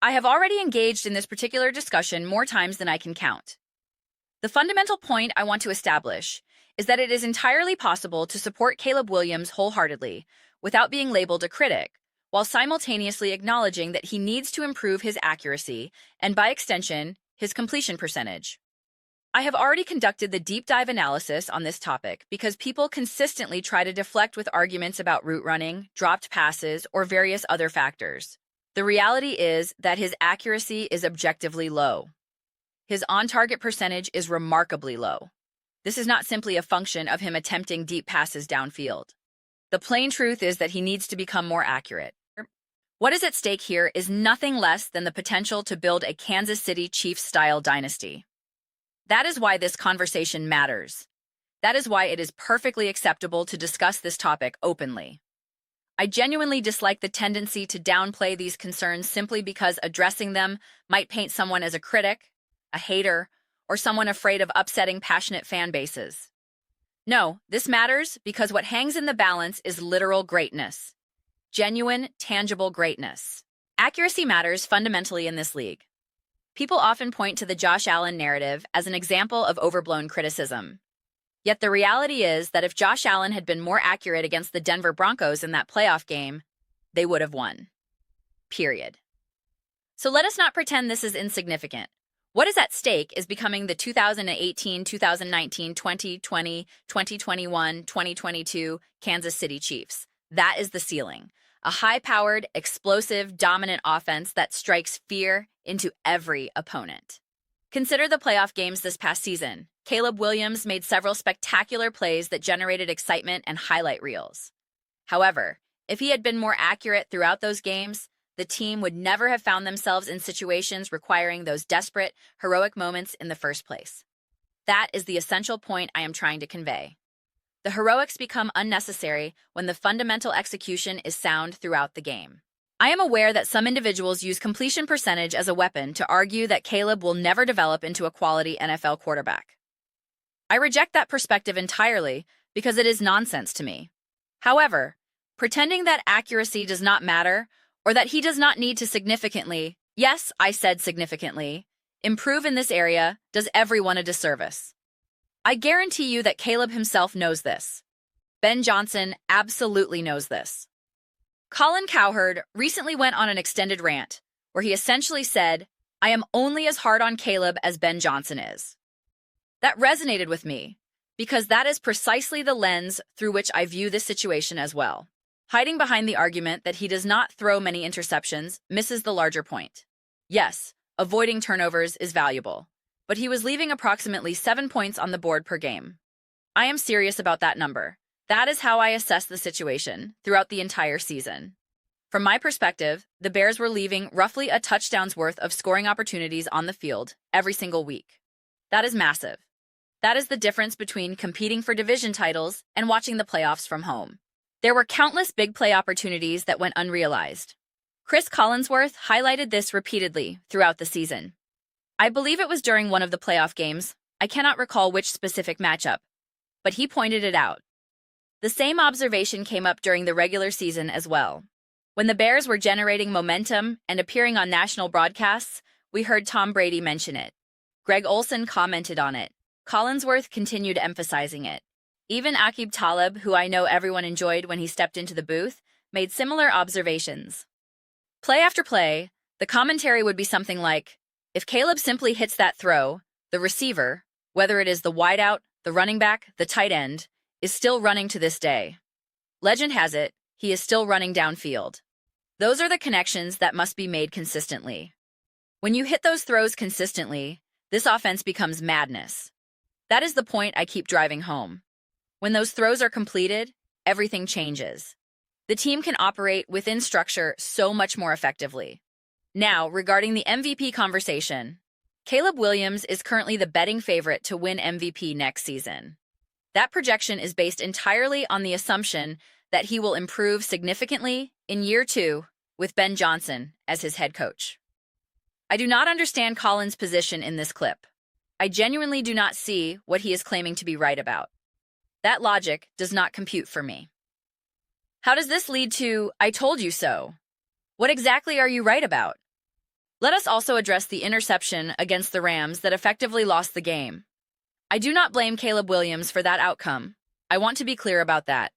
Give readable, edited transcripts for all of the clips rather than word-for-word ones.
I have already engaged in this particular discussion more times than I can count. The fundamental point I want to establish is that it is entirely possible to support Caleb Williams wholeheartedly without being labeled a critic, while simultaneously acknowledging that he needs to improve his accuracy and, by extension, his completion percentage. I have already conducted the deep dive analysis on this topic because people consistently try to deflect with arguments about route running, dropped passes, or various other factors. The reality is that his accuracy is objectively low. His on-target percentage is remarkably low. This is not simply a function of him attempting deep passes downfield. The plain truth is that he needs to become more accurate. What is at stake here is nothing less than the potential to build a Kansas City Chiefs-style dynasty. That is why this conversation matters. That is why it is perfectly acceptable to discuss this topic openly. I genuinely dislike the tendency to downplay these concerns simply because addressing them might paint someone as a critic, a hater, or someone afraid of upsetting passionate fan bases. No, this matters because what hangs in the balance is literal greatness. Genuine, tangible greatness. Accuracy matters fundamentally in this league. People often point to the Josh Allen narrative as an example of overblown criticism. Yet the reality is that if Josh Allen had been more accurate against the Denver Broncos in that playoff game, they would have won. Period. So let us not pretend this is insignificant. What is at stake is becoming the 2018, 2019, 2020, 2021, 2022 Kansas City Chiefs. That is the ceiling. A high-powered, explosive, dominant offense that strikes fear into every opponent. Consider the playoff games this past season. Caleb Williams made several spectacular plays that generated excitement and highlight reels. However, if he had been more accurate throughout those games, the team would never have found themselves in situations requiring those desperate, heroic moments in the first place. That is the essential point I am trying to convey. The heroics become unnecessary when the fundamental execution is sound throughout the game. I am aware that some individuals use completion percentage as a weapon to argue that Caleb will never develop into a quality NFL quarterback. I reject that perspective entirely because it is nonsense to me. However, pretending that accuracy does not matter or that he does not need to significantly, yes, I said significantly, improve in this area does everyone a disservice. I guarantee you that Caleb himself knows this. Ben Johnson absolutely knows this. Colin Cowherd recently went on an extended rant where he essentially said, "I am only as hard on Caleb as Ben Johnson is." That resonated with me because that is precisely the lens through which I view this situation as well. Hiding behind the argument that he does not throw many interceptions misses the larger point. Yes, avoiding turnovers is valuable, but he was leaving approximately 7 points on the board per game. I am serious about that number. That is how I assess the situation throughout the entire season. From my perspective, the Bears were leaving roughly a touchdown's worth of scoring opportunities on the field every single week. That is massive. That is the difference between competing for division titles and watching the playoffs from home. There were countless big play opportunities that went unrealized. Chris Collinsworth highlighted this repeatedly throughout the season. I believe it was during one of the playoff games. I cannot recall which specific matchup, but he pointed it out. The same observation came up during the regular season as well. When the Bears were generating momentum and appearing on national broadcasts, we heard Tom Brady mention it. Greg Olsen commented on it. Collinsworth continued emphasizing it. Even Aqib Talib, who I know everyone enjoyed when he stepped into the booth, made similar observations. Play after play, the commentary would be something like, if Caleb simply hits that throw, the receiver, whether it is the wideout, the running back, the tight end, is still running to this day. Legend has it, he is still running downfield. Those are the connections that must be made consistently. When you hit those throws consistently, this offense becomes madness. That is the point I keep driving home. When those throws are completed, everything changes. The team can operate within structure so much more effectively. Now, regarding the MVP conversation, Caleb Williams is currently the betting favorite to win MVP next season. That projection is based entirely on the assumption that he will improve significantly in year 2 with Ben Johnson as his head coach. I do not understand Colin's position in this clip. I genuinely do not see what he is claiming to be right about. That logic does not compute for me. How does this lead to, "I told you so"? What exactly are you right about? Let us also address the interception against the Rams that effectively lost the game. I do not blame Caleb Williams for that outcome. I want to be clear about that.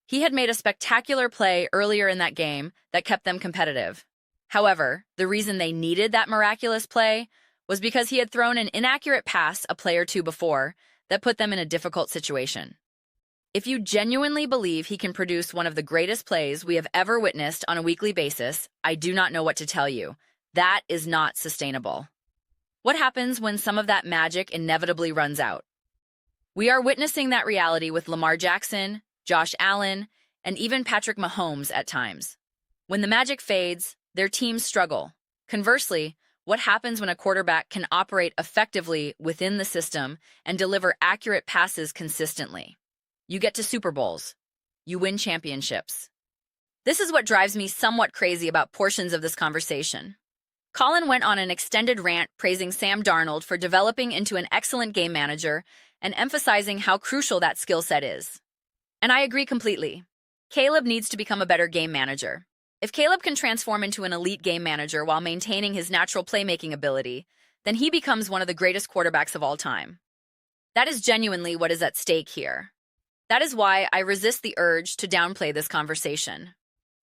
He had made a spectacular play earlier in that game that kept them competitive. However, the reason they needed that miraculous play was because he had thrown an inaccurate pass a play or two before that put them in a difficult situation. If you genuinely believe he can produce one of the greatest plays we have ever witnessed on a weekly basis, I do not know what to tell you. That is not sustainable. What happens when some of that magic inevitably runs out? We are witnessing that reality with Lamar Jackson, Josh Allen, and even Patrick Mahomes at times. When the magic fades, their teams struggle. Conversely, what happens when a quarterback can operate effectively within the system and deliver accurate passes consistently? You get to Super Bowls. You win championships. This is what drives me somewhat crazy about portions of this conversation. Colin went on an extended rant praising Sam Darnold for developing into an excellent game manager and emphasizing how crucial that skill set is. And I agree completely. Caleb needs to become a better game manager. If Caleb can transform into an elite game manager while maintaining his natural playmaking ability, then he becomes one of the greatest quarterbacks of all time. That is genuinely what is at stake here. That is why I resist the urge to downplay this conversation.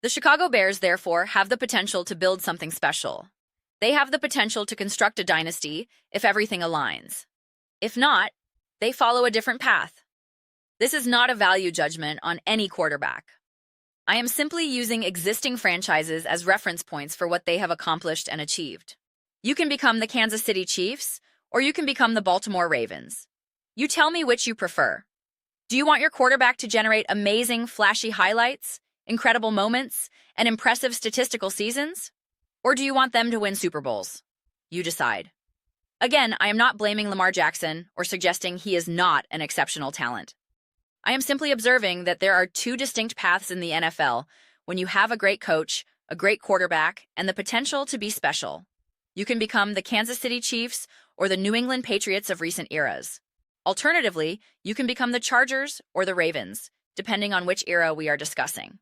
The Chicago Bears, therefore, have the potential to build something special. They have the potential to construct a dynasty if everything aligns. If not, they follow a different path. This is not a value judgment on any quarterback. I am simply using existing franchises as reference points for what they have accomplished and achieved. You can become the Kansas City Chiefs, or you can become the Baltimore Ravens. You tell me which you prefer. Do you want your quarterback to generate amazing, flashy highlights, incredible moments, and impressive statistical seasons? Or do you want them to win Super Bowls? You decide. Again, I am not blaming Lamar Jackson or suggesting he is not an exceptional talent. I am simply observing that there are two distinct paths in the NFL when you have a great coach, a great quarterback, and the potential to be special. You can become the Kansas City Chiefs or the New England Patriots of recent eras. Alternatively, you can become the Chargers or the Ravens, depending on which era we are discussing.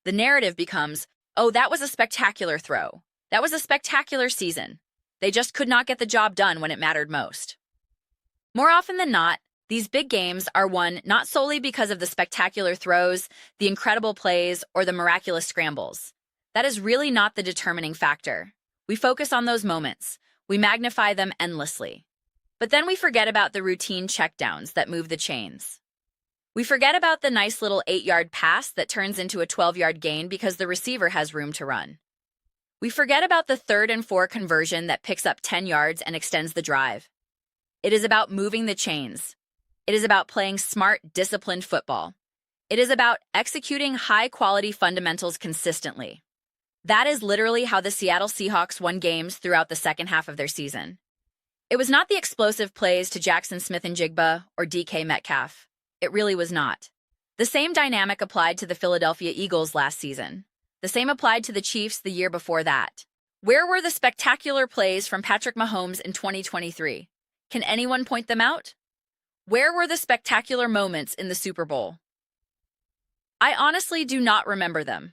The narrative becomes, oh, that was a spectacular throw. That was a spectacular season. They just could not get the job done when it mattered most. More often than not, these big games are won not solely because of the spectacular throws, the incredible plays, or the miraculous scrambles. That is really not the determining factor. We focus on those moments. We magnify them endlessly. But then we forget about the routine checkdowns that move the chains. We forget about the nice little 8-yard pass that turns into a 12-yard gain because the receiver has room to run. We forget about the 3rd and 4 conversion that picks up 10 yards and extends the drive. It is about moving the chains. It is about playing smart, disciplined football. It is about executing high-quality fundamentals consistently. That is literally how the Seattle Seahawks won games throughout the second half of their season. It was not the explosive plays to Jackson Smith-Njigba or DK Metcalf. It really was not. The same dynamic applied to the Philadelphia Eagles last season. The same applied to the Chiefs the year before that. Where were the spectacular plays from Patrick Mahomes in 2023? Can anyone point them out? Where were the spectacular moments in the Super Bowl? I honestly do not remember them.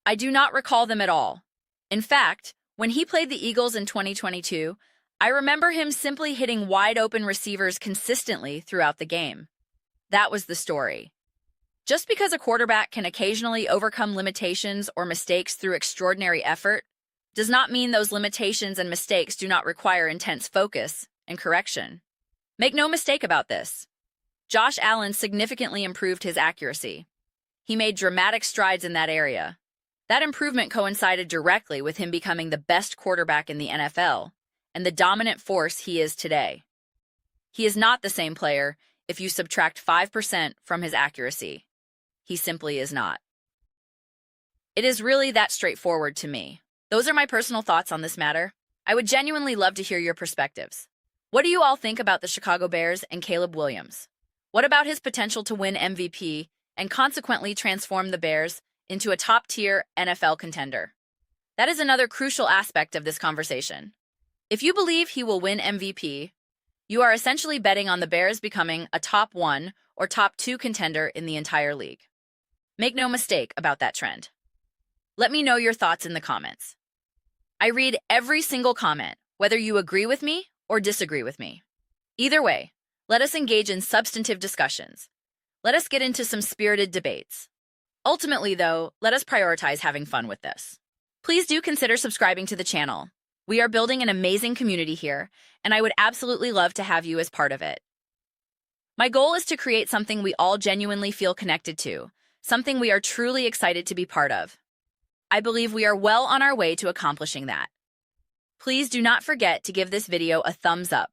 I do not recall them at all. In fact, when he played the Eagles in 2022, I remember him simply hitting wide-open receivers consistently throughout the game. That was the story. Just because a quarterback can occasionally overcome limitations or mistakes through extraordinary effort does not mean those limitations and mistakes do not require intense focus and correction. Make no mistake about this. Josh Allen significantly improved his accuracy. He made dramatic strides in that area. That improvement coincided directly with him becoming the best quarterback in the NFL and the dominant force he is today. He is not the same player if you subtract 5% from his accuracy. He simply is not. It is really that straightforward to me. Those are my personal thoughts on this matter. I would genuinely love to hear your perspectives. What do you all think about the Chicago Bears and Caleb Williams? What about his potential to win MVP and consequently transform the Bears into a top-tier NFL contender? That is another crucial aspect of this conversation. If you believe he will win MVP, you are essentially betting on the Bears becoming a top 1 or top 2 contender in the entire league. Make no mistake about that trend. Let me know your thoughts in the comments. I read every single comment, whether you agree with me or disagree with me. Either way, let us engage in substantive discussions. Let us get into some spirited debates. Ultimately, though, let us prioritize having fun with this. Please do consider subscribing to the channel. We are building an amazing community here, and I would absolutely love to have you as part of it. My goal is to create something we all genuinely feel connected to, something we are truly excited to be part of. I believe we are well on our way to accomplishing that. Please do not forget to give this video a thumbs up.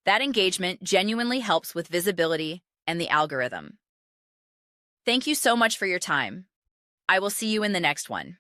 That engagement genuinely helps with visibility and the algorithm. Thank you so much for your time. I will see you in the next one.